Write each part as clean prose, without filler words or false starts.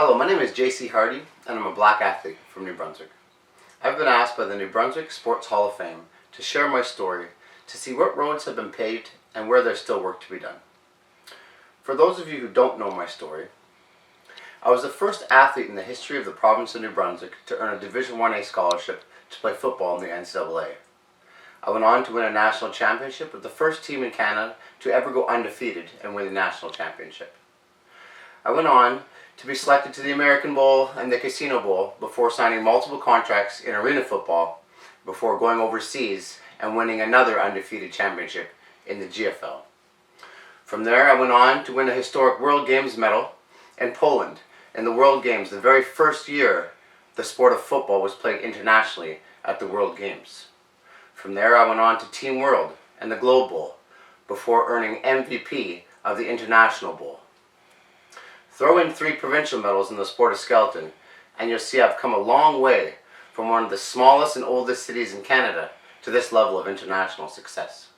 Hello, my name is J.C. Hardy, and I'm a black athlete from New Brunswick. I've been asked by the New Brunswick Sports Hall of Fame to share my story, to see what roads have been paved and where there's still work to be done. For those of you who don't know my story, I was the first athlete in the history of the province of New Brunswick to earn a Division 1A scholarship to play football in the NCAA. I went on to win a national championship with the first team in Canada to ever go undefeated and win the national championship. I went on to be selected to the American Bowl and the Casino Bowl before signing multiple contracts in arena football, before going overseas and winning another undefeated championship in the GFL. From there, I went on to win a historic World Games medal in Poland in the World Games, the very first year the sport of football was played internationally at the World Games. From there, I went on to Team World and the Globe Bowl before earning MVP of the International Bowl. Throw in 3 provincial medals in the sport of skeleton, and you'll see I've come a long way from one of the smallest and oldest cities in Canada to this level of international success.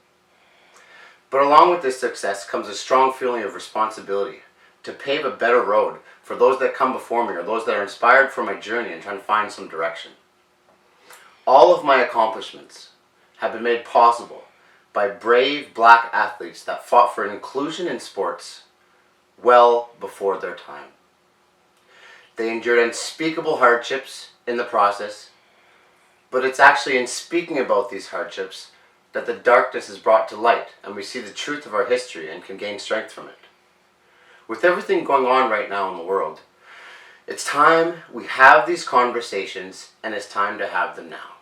But along with this success comes a strong feeling of responsibility to pave a better road for those that come before me or those that are inspired from my journey and trying to find some direction. All of my accomplishments have been made possible by brave black athletes that fought for inclusion in sports well before their time. They endured unspeakable hardships in the process, but it's actually in speaking about these hardships that the darkness is brought to light and we see the truth of our history and can gain strength from it. With everything going on right now in the world, it's time we have these conversations, and it's time to have them now.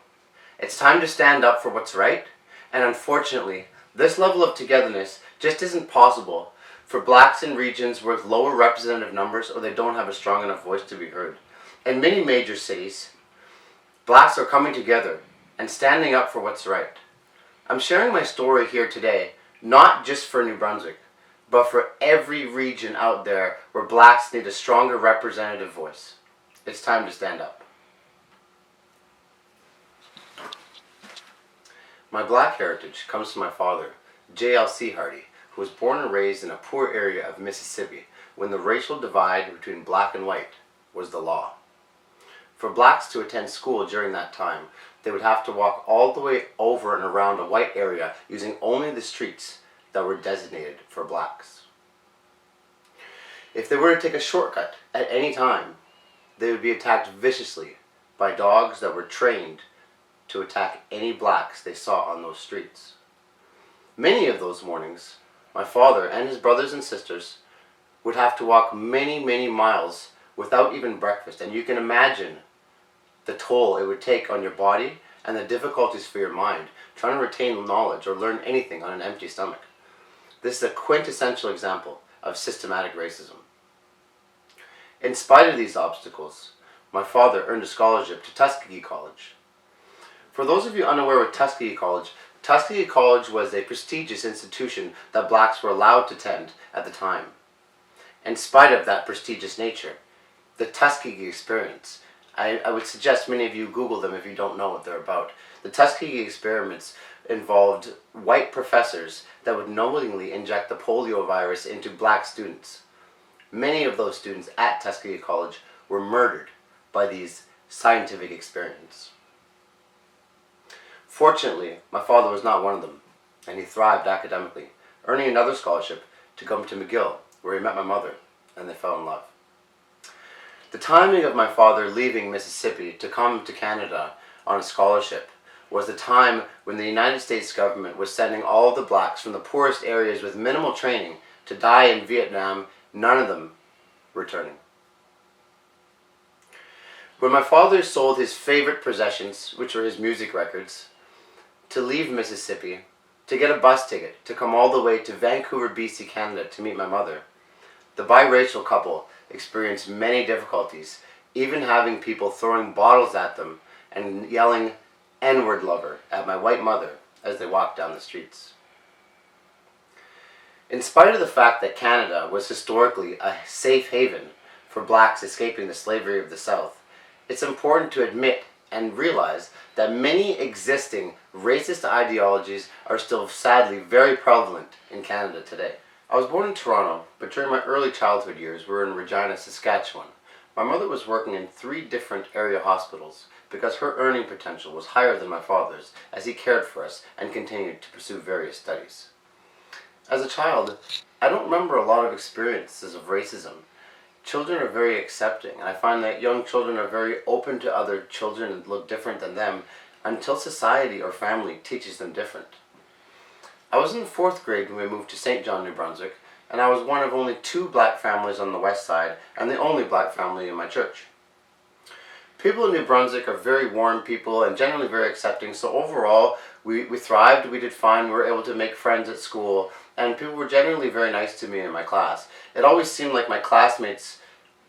It's time to stand up for what's right, and unfortunately, this level of togetherness just isn't possible for blacks in regions with lower representative numbers or they don't have a strong enough voice to be heard. In many major cities, blacks are coming together and standing up for what's right. I'm sharing my story here today, not just for New Brunswick, but for every region out there where blacks need a stronger representative voice. It's time to stand up. My black heritage comes from my father, J.L.C. Hardy, who was born and raised in a poor area of Mississippi when the racial divide between black and white was the law. For blacks to attend school during that time, they would have to walk all the way over and around a white area using only the streets that were designated for blacks. If they were to take a shortcut at any time, they would be attacked viciously by dogs that were trained to attack any blacks they saw on those streets. Many of those mornings, my father and his brothers and sisters would have to walk many, many miles without even breakfast. And you can imagine the toll it would take on your body and the difficulties for your mind trying to retain knowledge or learn anything on an empty stomach. This is a quintessential example of systematic racism. In spite of these obstacles, my father earned a scholarship to Tuskegee College. For those of you unaware with Tuskegee College was a prestigious institution that blacks were allowed to attend at the time. In spite of that prestigious nature, the Tuskegee experience, I would suggest many of you Google them if you don't know what they're about. The Tuskegee experiments involved white professors that would knowingly inject the polio virus into black students. Many of those students at Tuskegee College were murdered by these scientific experiments. Fortunately, my father was not one of them, and he thrived academically, earning another scholarship to come to McGill, where he met my mother, and they fell in love. The timing of my father leaving Mississippi to come to Canada on a scholarship was the time when the United States government was sending all of the blacks from the poorest areas with minimal training to die in Vietnam, none of them returning. When my father sold his favorite possessions, which were his music records, to leave Mississippi, to get a bus ticket, to come all the way to Vancouver, BC, Canada to meet my mother, the biracial couple experienced many difficulties, even having people throwing bottles at them and yelling N-word lover at my white mother as they walked down the streets. In spite of the fact that Canada was historically a safe haven for blacks escaping the slavery of the South, it's important to admit and realize that many existing racist ideologies are still sadly very prevalent in Canada today. I was born in Toronto, but during my early childhood years we were in Regina, Saskatchewan, My mother was working in 3 different area hospitals because her earning potential was higher than my father's as he cared for us and continued to pursue various studies. As a child, I don't remember a lot of experiences of racism. Children are very accepting, and I find that young children are very open to other children and look different than them until society or family teaches them different. I was in 4th grade when we moved to St. John, New Brunswick, and I was one of only 2 black families on the west side and the only black family in my church. People in New Brunswick are very warm people and generally very accepting, so overall we thrived, we did fine, we were able to make friends at school, and people were generally very nice to me in my class. It always seemed like my classmates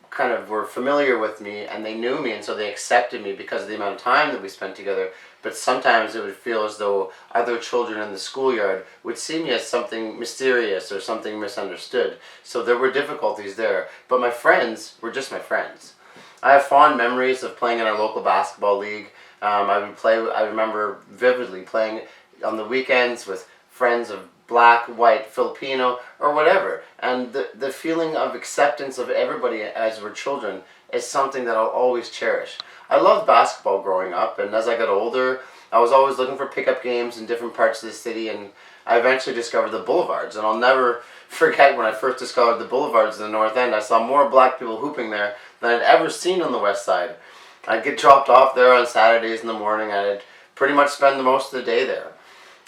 kind of were familiar with me and they knew me, and so they accepted me because of the amount of time that we spent together. But sometimes it would feel as though other children in the schoolyard would see me as something mysterious or something misunderstood. So there were difficulties there. But my friends were just my friends. I have fond memories of playing in our local basketball league. I remember vividly playing on the weekends with friends of black, white, Filipino, or whatever. And the feeling of acceptance of everybody as we're children is something that I'll always cherish. I loved basketball growing up, and as I got older, I was always looking for pickup games in different parts of the city, and I eventually discovered the boulevards. And I'll never forget when I first discovered the boulevards in the North End. I saw more black people hooping there than I'd ever seen on the West Side. I'd get dropped off there on Saturdays in the morning, and I'd pretty much spend the most of the day there.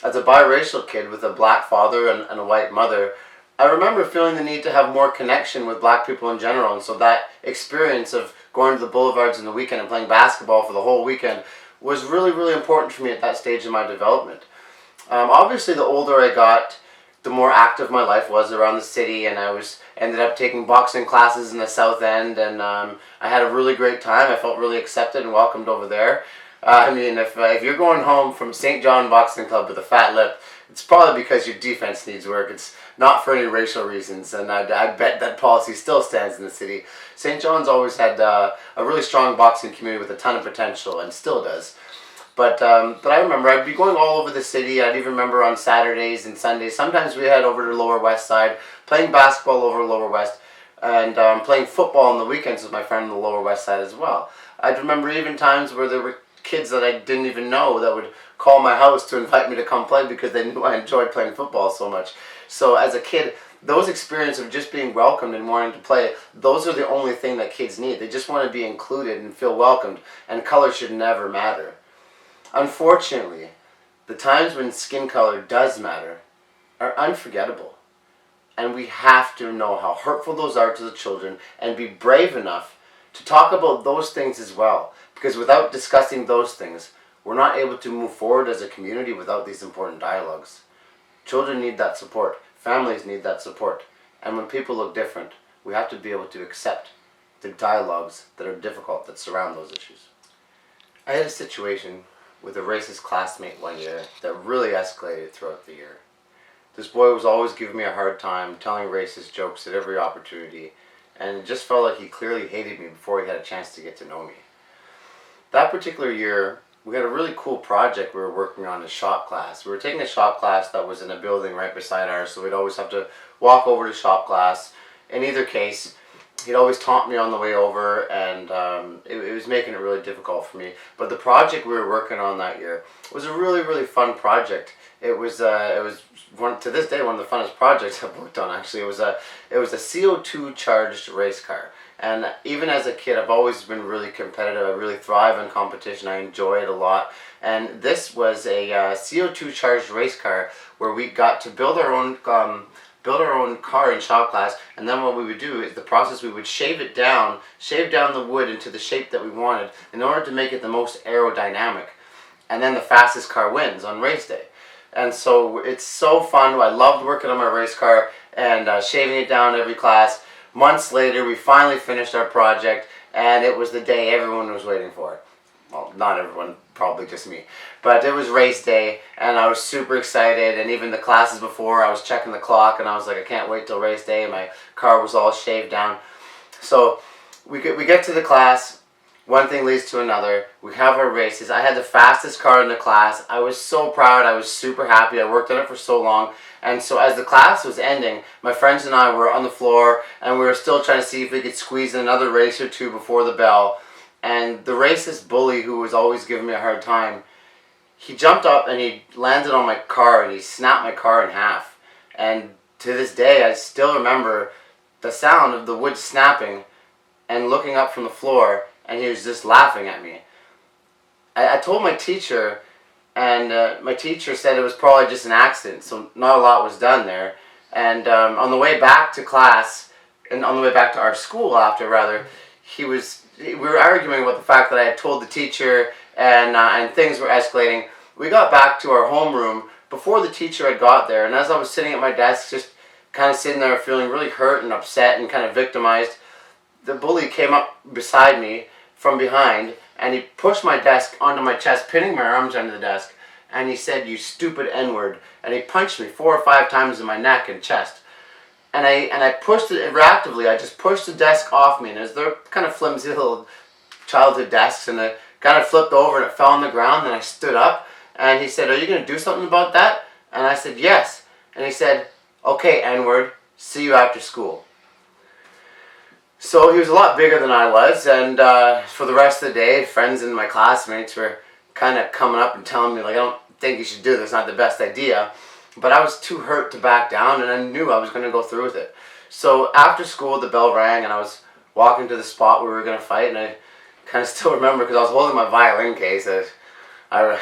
As a biracial kid with a black father and a white mother, I remember feeling the need to have more connection with black people in general, and so that experience of going to the boulevards in the weekend and playing basketball for the whole weekend was really, really important for me at that stage in my development. Obviously, the older I got, the more active my life was around the city, and I ended up taking boxing classes in the South End, and I had a really great time. I felt really accepted and welcomed over there. If you're going home from St. John Boxing Club with a fat lip, it's probably because your defense needs work. It's not for any racial reasons, and I bet that policy still stands in the city. St. John's always had a really strong boxing community with a ton of potential, and still does. But I remember I'd be going all over the city. I'd even remember on Saturdays and Sundays. Sometimes we head over to Lower West Side, playing basketball over Lower West, and playing football on the weekends with my friend on the Lower West Side as well. I'd remember even times where there were kids that I didn't even know that would call my house to invite me to come play because they knew I enjoyed playing football so much. So as a kid, those experiences of just being welcomed and wanting to play, those are the only thing that kids need. They just want to be included and feel welcomed, and color should never matter. Unfortunately, the times when skin color does matter are unforgettable. And we have to know how hurtful those are to the children and be brave enough to talk about those things as well. Because without discussing those things, we're not able to move forward as a community without these important dialogues. Children need that support. Families need that support. And when people look different, we have to be able to accept the dialogues that are difficult that surround those issues. I had a situation with a racist classmate one year that really escalated throughout the year. This boy was always giving me a hard time, telling racist jokes at every opportunity, and it just felt like he clearly hated me before he had a chance to get to know me. That particular year, we had a really cool project we were working on in shop class. We were taking a shop class that was in a building right beside ours, so we'd always have to walk over to shop class. In either case, he'd always taunt me on the way over, and it was making it really difficult for me. But the project we were working on that year was a really, really fun project. It was to this day one of the funnest projects I've worked on. Actually, it was a CO2 charged race car. And even as a kid, I've always been really competitive. I really thrive in competition. I enjoy it a lot. And this was a CO2 charged race car where we got to build our own car in shop class. And then what we would do is the process, we would shave down the wood into the shape that we wanted in order to make it the most aerodynamic. And then the fastest car wins on race day. And so it's so fun. I loved working on my race car and shaving it down every class. Months later, we finally finished our project, and it was the day everyone was waiting for. Well, not everyone, probably just me. But it was race day, and I was super excited, and even the classes before, I was checking the clock, and I was like, I can't wait till race day. My car was all shaved down. So we get to the class, one thing leads to another. We have our races. I had the fastest car in the class. I was so proud. I was super happy. I worked on it for so long. And so as the class was ending, my friends and I were on the floor, and we were still trying to see if we could squeeze in another race or two before the bell. And the racist bully who was always giving me a hard time, he jumped up and he landed on my car and he snapped my car in half. And to this day, I still remember the sound of the wood snapping and looking up from the floor, and he was just laughing at me. I told my teacher, and my teacher said it was probably just an accident, so not a lot was done there. And on the way back to class, and on the way back to our school after, rather, we were arguing about the fact that I had told the teacher, and things were escalating. We got back to our homeroom before the teacher had got there, and as I was sitting at my desk, just kind of sitting there feeling really hurt and upset and kind of victimized, the bully came up beside me from behind, and he pushed my desk onto my chest, pinning my arms under the desk, and he said, "You stupid N-word," and he punched me 4 or 5 times in my neck and chest. And I pushed it reactively. I just pushed the desk off me, and as they're kind of flimsy little childhood desks, and it kind of flipped over and it fell on the ground, and I stood up, and he said, "Are you going to do something about that?" And I said, "Yes." And he said, "Okay, N-word, see you after school." So he was a lot bigger than I was, and for the rest of the day, friends and my classmates were kind of coming up and telling me, like, "I don't think you should do this, it's not the best idea." But I was too hurt to back down, and I knew I was going to go through with it. So after school, the bell rang, and I was walking to the spot where we were going to fight, and I kind of still remember because I was holding my violin case. I'm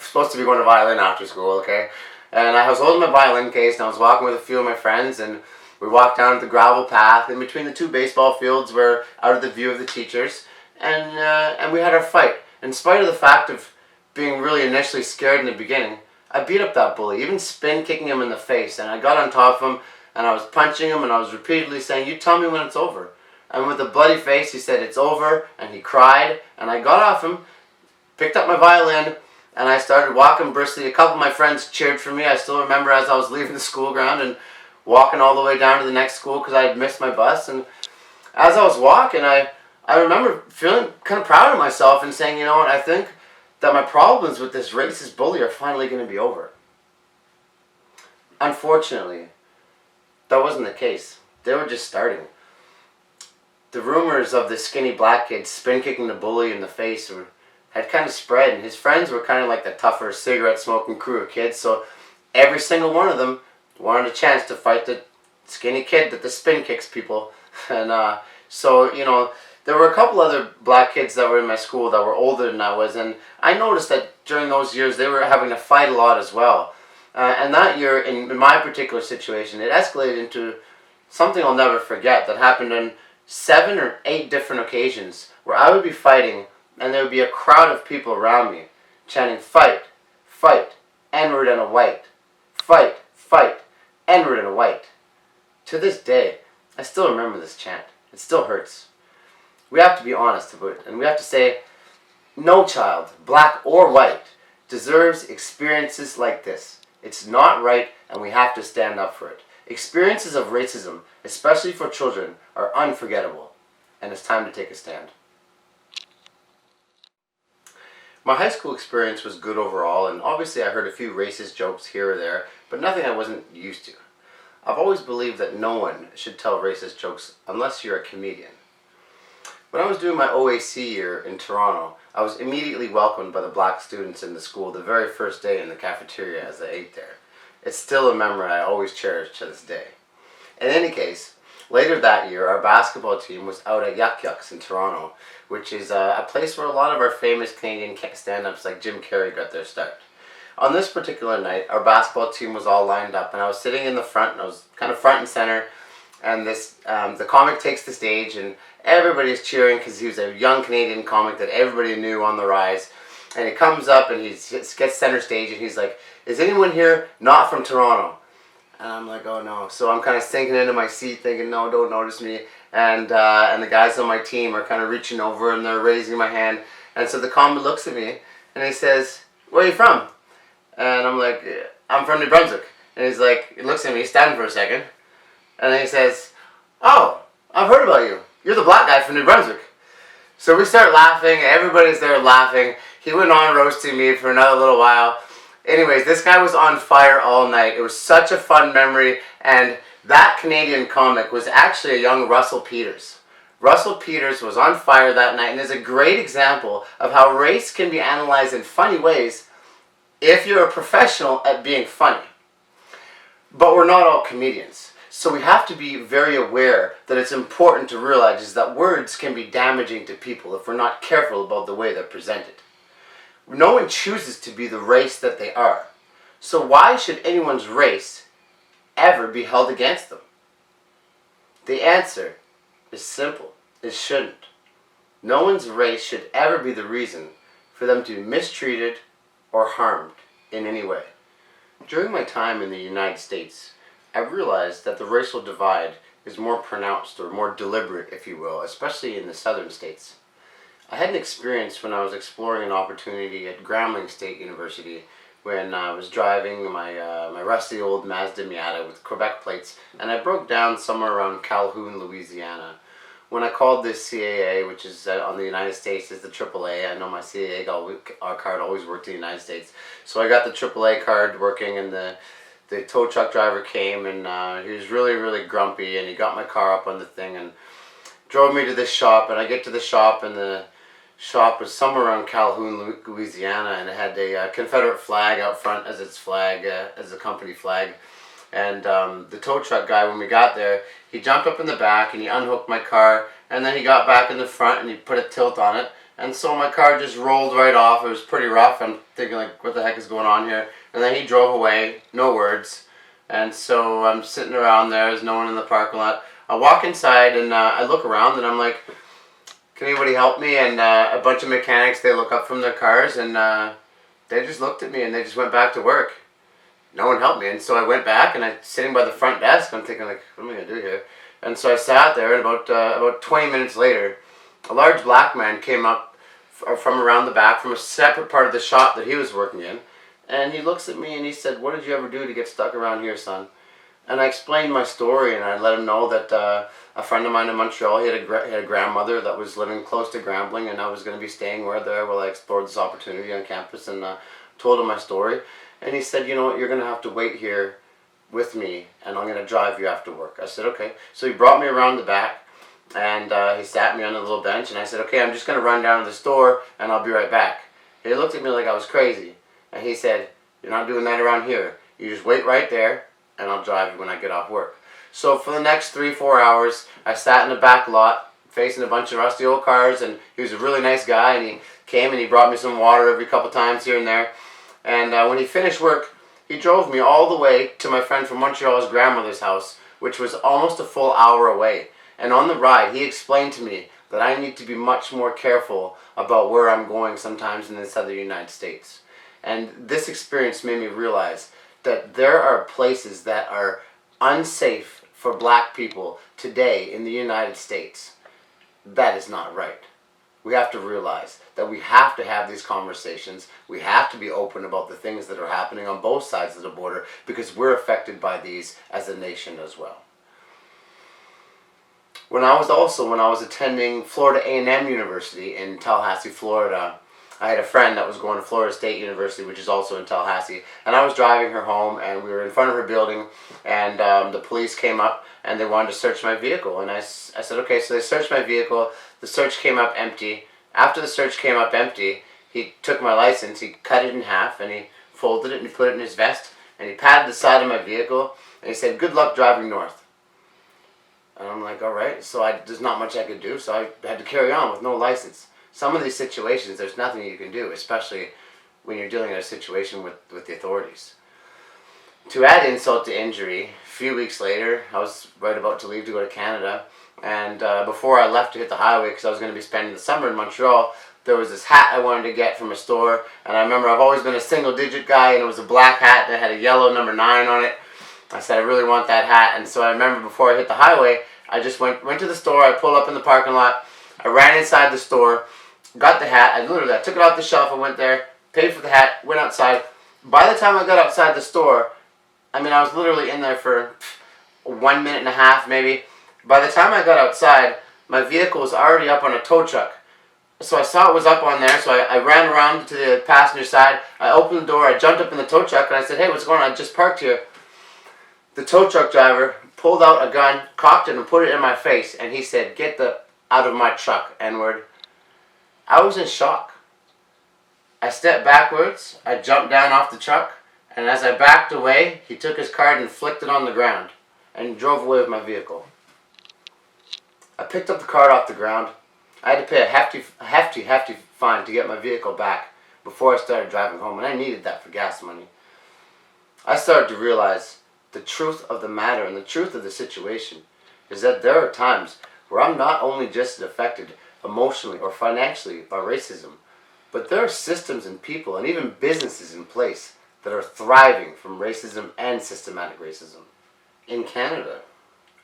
supposed to be going to violin after school, okay? And I was holding my violin case, and I was walking with a few of my friends, and we walked down the gravel path in between the 2 baseball fields where out of the view of the teachers, and we had our fight. In spite of the fact of being really initially scared in the beginning, I beat up that bully, even spin kicking him in the face, and I got on top of him, and I was punching him, and I was repeatedly saying, "You tell me when it's over." And with a bloody face, he said, "It's over," and he cried, and I got off him, picked up my violin, and I started walking briskly. A couple of my friends cheered for me. I still remember as I was leaving the school ground and walking all the way down to the next school because I had missed my bus. And as I was walking, I remember feeling kind of proud of myself and saying, "You know what, I think that my problems with this racist bully are finally going to be over." Unfortunately, that wasn't the case. They were just starting. The rumors of the skinny black kid spin kicking the bully in the face had kind of spread, and his friends were kind of like the tougher cigarette smoking crew of kids, so every single one of them wanted a chance to fight the skinny kid that the spin kicks people. And so, you know, there were a couple other black kids that were in my school that were older than I was, and I noticed that during those years they were having to fight a lot as well. And that year, in my particular situation, it escalated into something I'll never forget that happened on 7 or 8 different occasions where I would be fighting and there would be a crowd of people around me chanting, "Fight, fight, N-word and a white. Fight, fight, N-word and a white." To this day, I still remember this chant. It still hurts. We have to be honest about it, and we have to say, no child, black or white, deserves experiences like this. It's not right, and we have to stand up for it. Experiences of racism, especially for children, are unforgettable, and it's time to take a stand. My high school experience was good overall, and obviously I heard a few racist jokes here or there, but nothing I wasn't used to. I've always believed that no one should tell racist jokes unless you're a comedian. When I was doing my OAC year in Toronto, I was immediately welcomed by the black students in the school the very first day in the cafeteria as I ate there. It's still a memory I always cherish to this day. In any case, later that year, our basketball team was out at Yuck Yucks in Toronto, which is a place where a lot of our famous Canadian stand-ups like Jim Carrey got their start. On this particular night, our basketball team was all lined up, and I was sitting in the front, and I was kind of front and center, and the comic takes the stage, and everybody's cheering because he was a young Canadian comic that everybody knew on the rise. And he comes up and he gets center stage, and he's like, "Is anyone here not from Toronto?" And I'm like, "Oh no." So I'm kind of sinking into my seat thinking, "No, don't notice me." And the guys on my team are kind of reaching over and they're raising my hand. And so the comic looks at me and he says, "Where are you from?" And I'm like, "I'm from New Brunswick." And he's like, he looks at me, standing for a second. And then he says, "Oh, I've heard about you. You're the black guy from New Brunswick." So we start laughing. Everybody's there laughing. He went on roasting me for another little while. Anyways, this guy was on fire all night. It was such a fun memory. And that Canadian comic was actually a young Russell Peters. Russell Peters was on fire that night, and is a great example of how race can be analyzed in funny ways if you're a professional at being funny. But we're not all comedians. So we have to be very aware that it's important to realize is that words can be damaging to people if we're not careful about the way they're presented. No one chooses to be the race that they are. So why should anyone's race ever be held against them? The answer is simple. It shouldn't. No one's race should ever be the reason for them to be mistreated or harmed in any way. During my time in the United States, I realized that the racial divide is more pronounced or more deliberate, if you will, especially in the southern states. I had an experience when I was exploring an opportunity at Grambling State University when I was driving my rusty old Mazda Miata with Quebec plates, and I broke down somewhere around Calhoun, Louisiana. When I called this CAA, which is on the United States, is the AAA. I know my CAA card always worked in the United States. So I got the AAA card working, and the tow truck driver came, and he was really, really grumpy, and he got my car up on the thing and drove me to this shop. And I get to the shop, and the shop was somewhere around Calhoun, Louisiana, and it had a Confederate flag out front as its flag, as a company flag. And the tow truck guy, when we got there, he jumped up in the back and he unhooked my car, and then he got back in the front and he put a tilt on it, and so my car just rolled right off. It was pretty rough. I'm thinking, like, what the heck is going on here? And then he drove away, no words. And so I'm sitting around there, there's no one in the parking lot. I walk inside and I look around and I'm like, can anybody help me? And a bunch of mechanics, they look up from their cars, and they just looked at me and they just went back to work. No one helped me, and so I went back and I'm sitting by the front desk. I'm thinking, like, what am I going to do here? And so I sat there, and about 20 minutes later, a large black man came up from around the back from a separate part of the shop that he was working in, and he looks at me and he said, "What did you ever do to get stuck around here, son?" And I explained my story, and I let him know that a friend of mine in Montreal, he had a grandmother that was living close to Grambling, and I was going to be staying there while I explored this opportunity on campus, and told him my story. And he said, "You know what, you're going to have to wait here with me, and I'm going to drive you after work." I said, "Okay." So he brought me around the back, and he sat me on a little bench, and I said, "Okay, I'm just going to run down to the store, and I'll be right back." He looked at me like I was crazy, and he said, "You're not doing that around here. You just wait right there, and I'll drive you when I get off work." So for the next 3-4 hours, I sat in the back lot, facing a bunch of rusty old cars, and he was a really nice guy, and he came and he brought me some water every couple times here and there. And when he finished work, he drove me all the way to my friend from Montreal's grandmother's house, which was almost a full hour away. And on the ride, he explained to me that I need to be much more careful about where I'm going sometimes in the southern United States. And this experience made me realize that there are places that are unsafe for black people today in the United States. That is not right. We have to realize that we have to have these conversations. We have to be open about the things that are happening on both sides of the border, because we're affected by these as a nation as well. When I was attending Florida A&M University in Tallahassee, Florida, I had a friend that was going to Florida State University, which is also in Tallahassee, and I was driving her home, and we were in front of her building, and the police came up and they wanted to search my vehicle. And I said, okay. So they searched my vehicle. The search came up empty. After the search came up empty, he took my license, he cut it in half, and he folded it and he put it in his vest, and he patted the side of my vehicle, and he said, "Good luck driving north." And I'm like, all right. So there's not much I could do, so I had to carry on with no license. Some of these situations, there's nothing you can do, especially when you're dealing in a situation with the authorities. To add insult to injury, a few weeks later, I was right about to leave to go to Canada, and before I left to hit the highway, because I was going to be spending the summer in Montreal, there was this hat I wanted to get from a store, and I remember I've always been a single-digit guy, and it was a black hat that had a yellow number 9 on it. I said, I really want that hat, and so I remember before I hit the highway, I just went to the store, I pulled up in the parking lot, I ran inside the store, got the hat, I took it off the shelf, I went there, paid for the hat, went outside. By the time I got outside the store, I was literally in there for 1 minute and a half maybe. By the time I got outside, my vehicle was already up on a tow truck So I saw it was up on there, so I ran around to the passenger side. I opened the door, I jumped up in the tow truck, and I said, "Hey, what's going on? I just parked here." The tow truck driver pulled out a gun, cocked it, and put it in my face, and he said, "Get the out of my truck, N-word." I was in shock. I stepped backwards, I jumped down off the truck, and as I backed away, he took his card and flicked it on the ground, and drove away with my vehicle. I picked up the card off the ground. I had to pay a hefty fine to get my vehicle back before I started driving home, and I needed that for gas money. I started to realize the truth of the matter and the truth of the situation is that there are times where I'm not only just affected emotionally or financially by racism, but there are systems and people and even businesses in place that are thriving from racism and systematic racism. In Canada,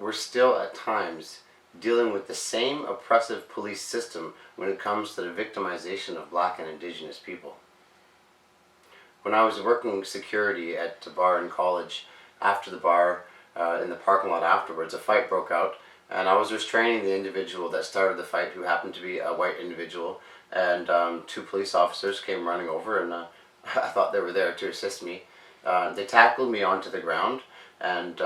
we're still at times dealing with the same oppressive police system when it comes to the victimization of Black and Indigenous people. When I was working security at the bar in college, after the bar, in the parking lot afterwards, a fight broke out, and I was restraining the individual that started the fight, who happened to be a white individual, and two police officers came running over, and I thought they were there to assist me. They tackled me onto the ground, and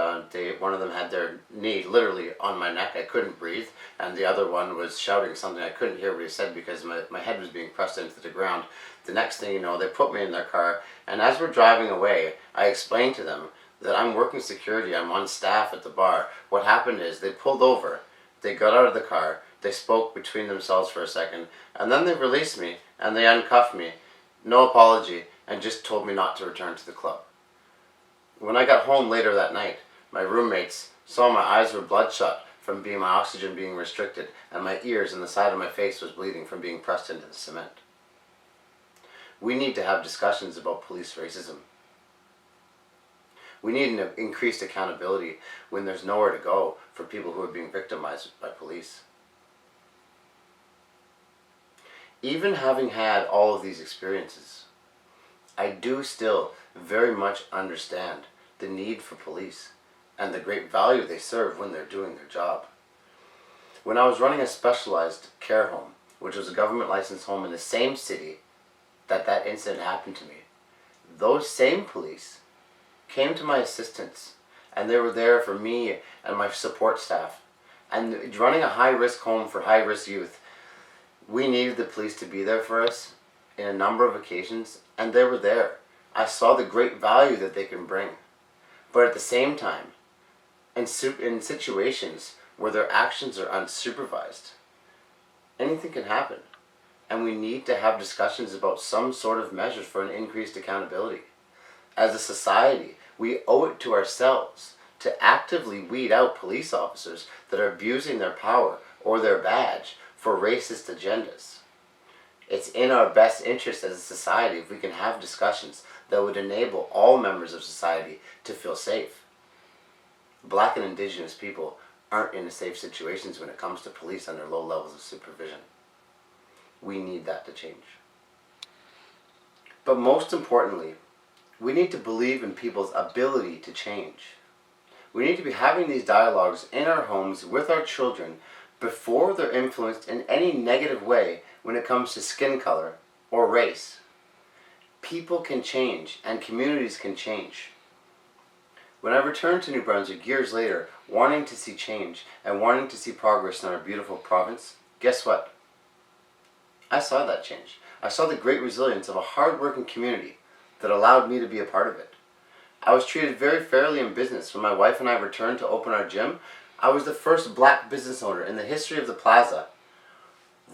one of them had their knee literally on my neck. I couldn't breathe, and the other one was shouting something. I couldn't hear what he said because my head was being pressed into the ground. The next thing you know, they put me in their car, and as we're driving away, I explained to them that I'm working security, I'm on staff at the bar. What happened is they pulled over, they got out of the car, they spoke between themselves for a second, and then they released me, and they uncuffed me, no apology, and just told me not to return to the club. When I got home later that night, my roommates saw my eyes were bloodshot from my oxygen being restricted, and my ears and the side of my face was bleeding from being pressed into the cement. We need to have discussions about police racism. We need an increased accountability when there's nowhere to go for people who are being victimized by police. Even having had all of these experiences, I do still very much understand the need for police and the great value they serve when they're doing their job. When I was running a specialized care home, which was a government licensed home in the same city that incident happened to me, those same police came to my assistance, and they were there for me and my support staff. And running a high-risk home for high-risk youth, we needed the police to be there for us in a number of occasions, and they were there. I saw the great value that they can bring. But at the same time, in situations where their actions are unsupervised, anything can happen. And we need to have discussions about some sort of measures for an increased accountability. As a society, we owe it to ourselves to actively weed out police officers that are abusing their power or their badge for racist agendas. It's in our best interest as a society if we can have discussions that would enable all members of society to feel safe. Black and Indigenous people aren't in safe situations when it comes to police under low levels of supervision. We need that to change. But most importantly, we need to believe in people's ability to change. We need to be having these dialogues in our homes with our children before they're influenced in any negative way when it comes to skin color or race. People can change and communities can change. When I returned to New Brunswick years later, wanting to see change and wanting to see progress in our beautiful province, guess what? I saw that change. I saw the great resilience of a hard-working community that allowed me to be a part of it. I was treated very fairly in business. When my wife and I returned to open our gym, I was the first Black business owner in the history of the plaza,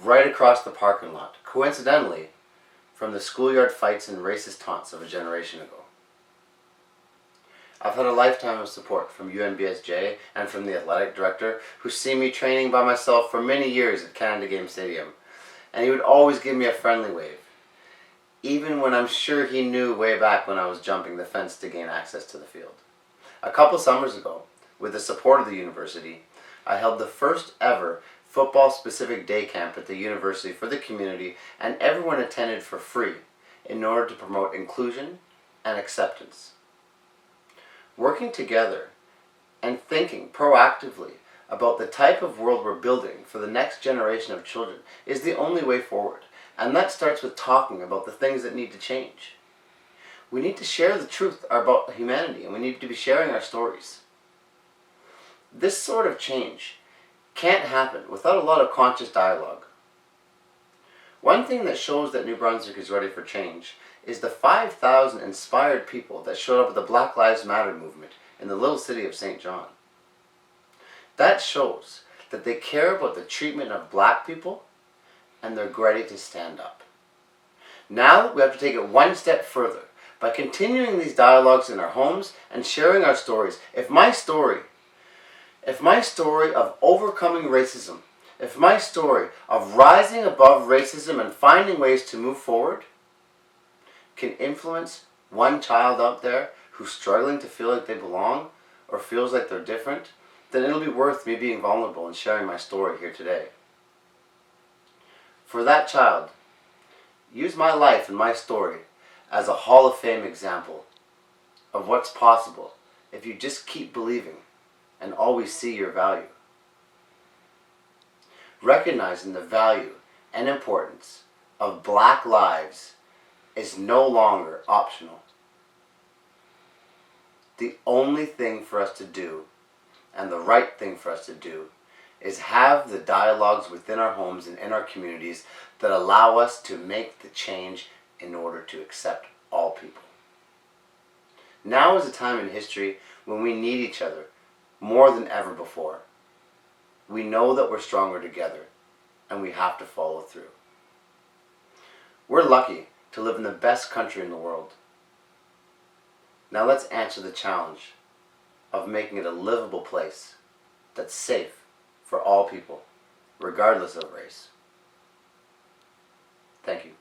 right across the parking lot, coincidentally, from the schoolyard fights and racist taunts of a generation ago. I've had a lifetime of support from NBSHOF and from the athletic director, who see me training by myself for many years at Canada Game Stadium, and he would always give me a friendly wave, even when I'm sure he knew way back when I was jumping the fence to gain access to the field. A couple summers ago, with the support of the university, I held the first ever football-specific day camp at the university for the community, and everyone attended for free in order to promote inclusion and acceptance. Working together and thinking proactively about the type of world we're building for the next generation of children is the only way forward. And that starts with talking about the things that need to change. We need to share the truth about humanity, and we need to be sharing our stories. This sort of change can't happen without a lot of conscious dialogue. One thing that shows that New Brunswick is ready for change is the 5,000 inspired people that showed up at the Black Lives Matter movement in the little city of St. John. That shows that they care about the treatment of black people and they're ready to stand up. Now we have to take it one step further by continuing these dialogues in our homes and sharing our stories. If my story of overcoming racism, if my story of rising above racism and finding ways to move forward can influence one child out there who's struggling to feel like they belong or feels like they're different, then it'll be worth me being vulnerable and sharing my story here today. For that child, use my life and my story as a Hall of Fame example of what's possible if you just keep believing and always see your value. Recognizing the value and importance of black lives is no longer optional. The only thing for us to do, and the right thing for us to do, is have the dialogues within our homes and in our communities that allow us to make the change in order to accept all people. Now is a time in history when we need each other more than ever before. We know that we're stronger together, and we have to follow through. We're lucky to live in the best country in the world. Now let's answer the challenge of making it a livable place that's safe for all people, regardless of race. Thank you.